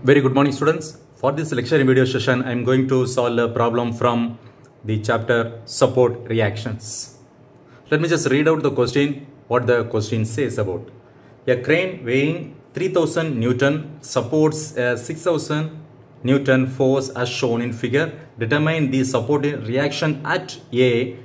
Very good morning, students. For this lecture video session, I am going to solve a problem from the chapter support reactions. Let me just read out the question, what the question says about. A crane weighing 3000 Newton supports a 6000 Newton force as shown in figure. Determine the supporting reaction at A,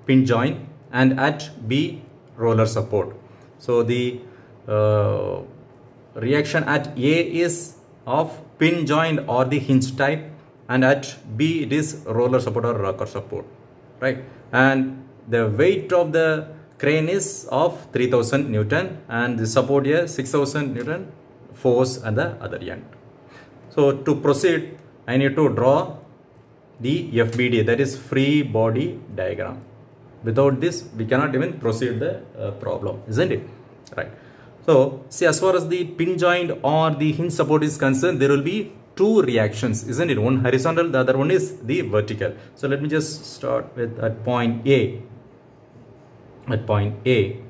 pin joint, and at B, roller support. So the reaction at A is of pin joint or the hinge type, and at B it is roller support or rocker support, right? And the weight of the crane is of 3000 Newton and the support here 6000 Newton force at the other end. So to proceed, I need to draw the FBD, that is free body diagram. Without this we cannot even proceed the problem, isn't it? Right. So see, as far as the pin joint or the hinge support is concerned, there will be two reactions, isn't it? One horizontal, the other one is the vertical. So let me just start with at point A. At point A,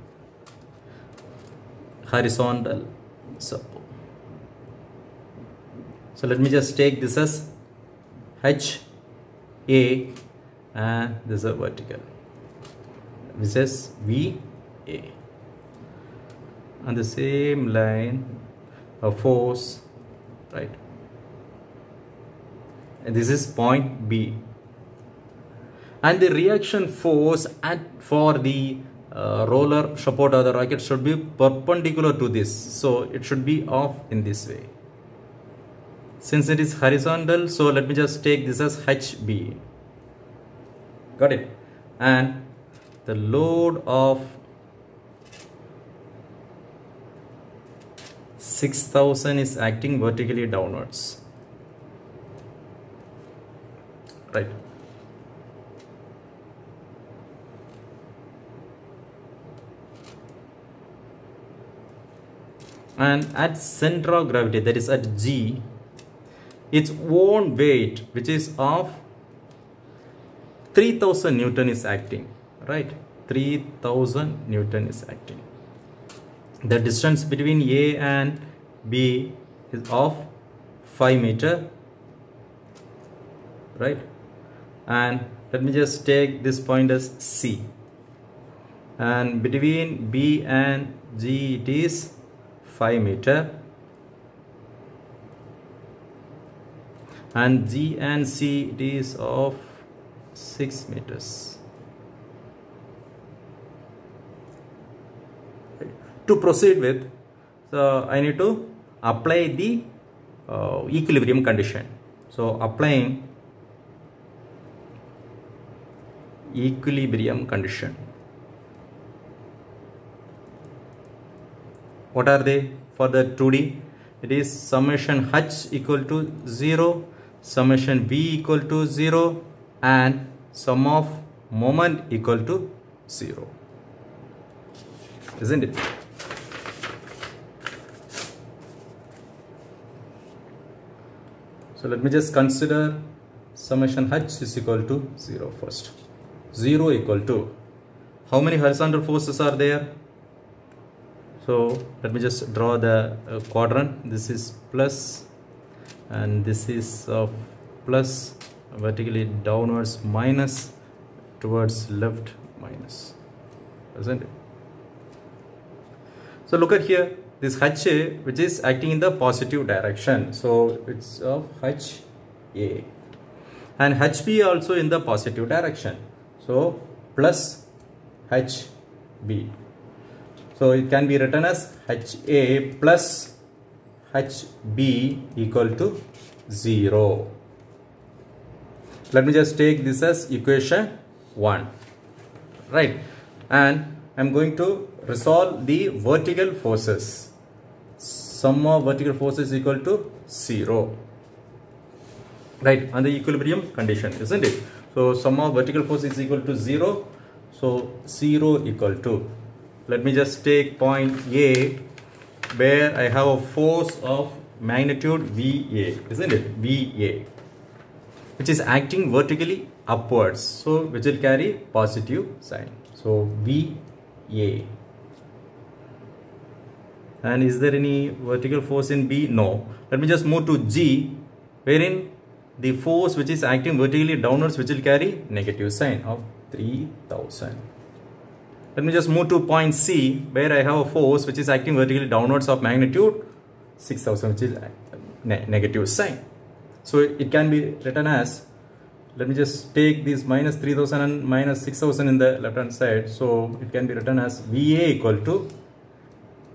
horizontal support. So let me just take this as HA and this is a vertical. This is VA. On the same line of force, right? And this is point B. And the reaction force for the roller support or the rocket should be perpendicular to this. So it should be off in this way. Since it is horizontal, so let me just take this as HB. Got it? And the load of 6000 is acting vertically downwards, right? And at center of gravity, that is at G, its own weight, which is of 3000 Newton is acting, right? 3000 Newton is acting. The distance between A and B is of 5 meters, right? And let me just take this point as C. And between B and G it is 5 meters. And G and C it is of 6 meters. To proceed with, so I need to apply the equilibrium condition. So applying equilibrium condition. What are they for the 2D? It is summation H equal to 0, summation V equal to 0, and sum of moment equal to 0. Isn't it? So let me just consider summation H is equal to 0 first. 0 equal to, how many horizontal forces are there? So let me just draw the quadrant. This is plus and this is plus, vertically downwards minus, towards left minus, isn't it? So look at here, this HA, which is acting in the positive direction, so it's of HA, and HB also in the positive direction, so plus HB. So it can be written as HA plus HB equal to 0. Let me just take this as equation 1, right? And I'm going to resolve the vertical forces. Sum of vertical forces equal to 0, right? On the equilibrium condition, isn't it? So sum of vertical force is equal to 0. So 0 equal to, let me just take point A, where I have a force of magnitude VA, isn't it? VA, which is acting vertically upwards, so which will carry positive sign. So VA. And is there any vertical force in B? No. Let me just move to G, wherein the force which is acting vertically downwards, which will carry negative sign of 3000. Let me just move to point C, where I have a force which is acting vertically downwards of magnitude 6000, which is negative sign. So it can be written as, let me just take this minus 3000 and minus 6000 in the left hand side. So it can be written as VA equal to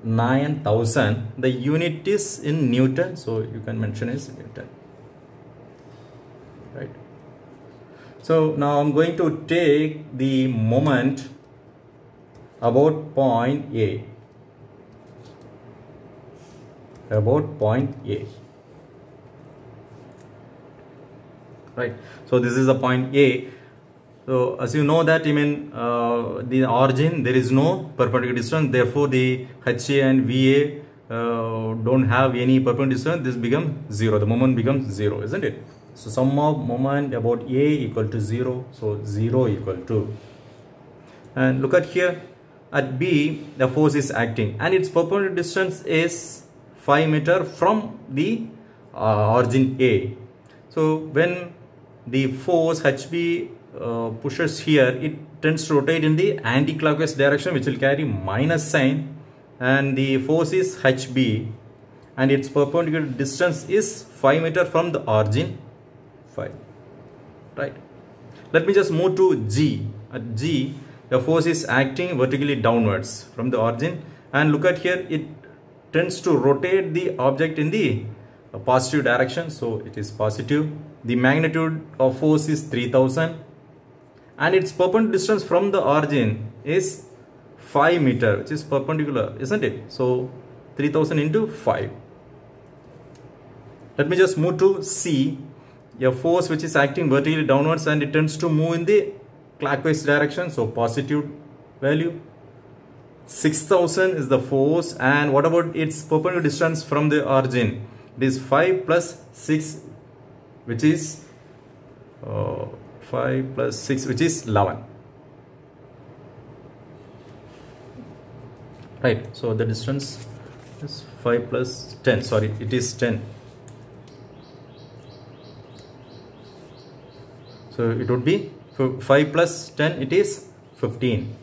9000. The unit is in Newton, so you can mention as Newton, right? So now I'm going to take the moment about point A, right? So this is the point A. So as you know that, the origin, there is no perpendicular distance, therefore the HA and VA don't have any perpendicular distance. This becomes 0, the moment becomes 0, isn't it? So sum of moment about A equal to 0, so 0 equal to, and look at here, at B the force is acting and its perpendicular distance is 5 meter from the origin A. So when the force HB pushes here, it tends to rotate in the anti-clockwise direction, which will carry minus sign, and the force is HB and its perpendicular distance is 5 meter from the origin, 5, right? Let me just move to G. At G the force is acting vertically downwards from the origin, and look at here, it tends to rotate the object in the positive direction, so it is positive. The magnitude of force is 3000 and its perpendicular distance from the origin is 5 meter, which is perpendicular, isn't it? So 3000 into 5. Let me just move to C, a force which is acting vertically downwards and it tends to move in the clockwise direction, so positive value. 6000 is the force, and what about its perpendicular distance from the origin? It is 5 plus 6, which is 5 plus 6, which is 11, right? So the distance is 5 plus 10, sorry, it is 10. So it would be 5 plus 10, it is 15.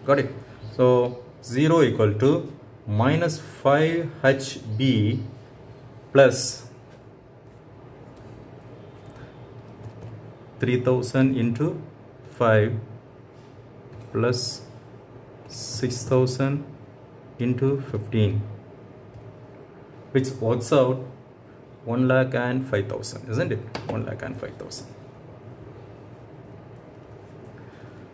Got it? So 0 equal to minus 5 HB plus 3000 into 5 plus 6000 into 15, which works out 1,05,000, isn't it? 1,05,000.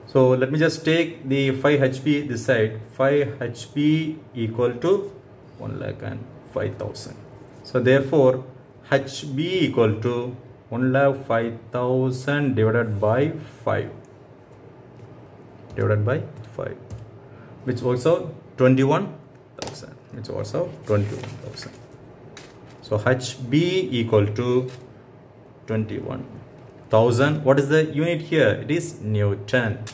So let me just take the 5 HP this side. 5 HP equal to 1,05,000. So therefore HB equal to 1,05,000 divided by 5, which works out 21,000, which works out 21,000. So HB equal to 21,000. What is the unit here? It is Newton.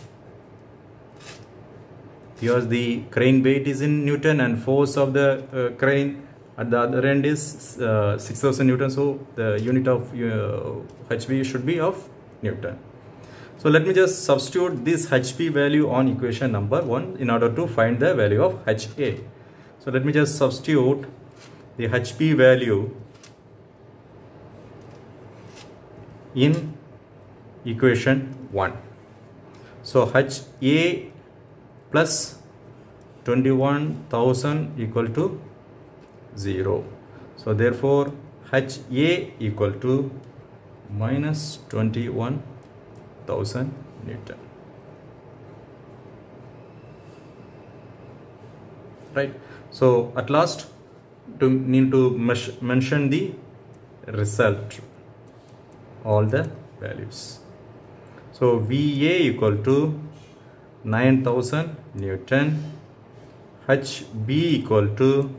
Here the crane weight is in Newton and force of the crane at the other end is 6000 Newton. So the unit of HB should be of Newton. So let me just substitute this HP value on equation number 1 in order to find the value of HA. So let me just substitute the HP value in equation 1. So HA plus 21,000 equal to 0. So therefore HA equal to minus 21,000 Newton. Right. So at last, need to mention the result, all the values. So VA equal to 9,000 Newton, HB equal to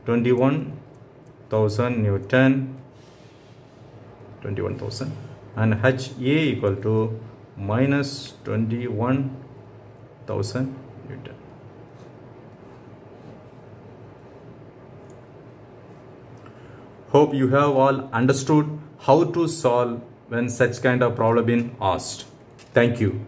21,000 Newton, 21,000, and HA equal to minus 21,000 1000 Newton. Hope you have all understood how to solve when such kind of problem been asked. Thank you.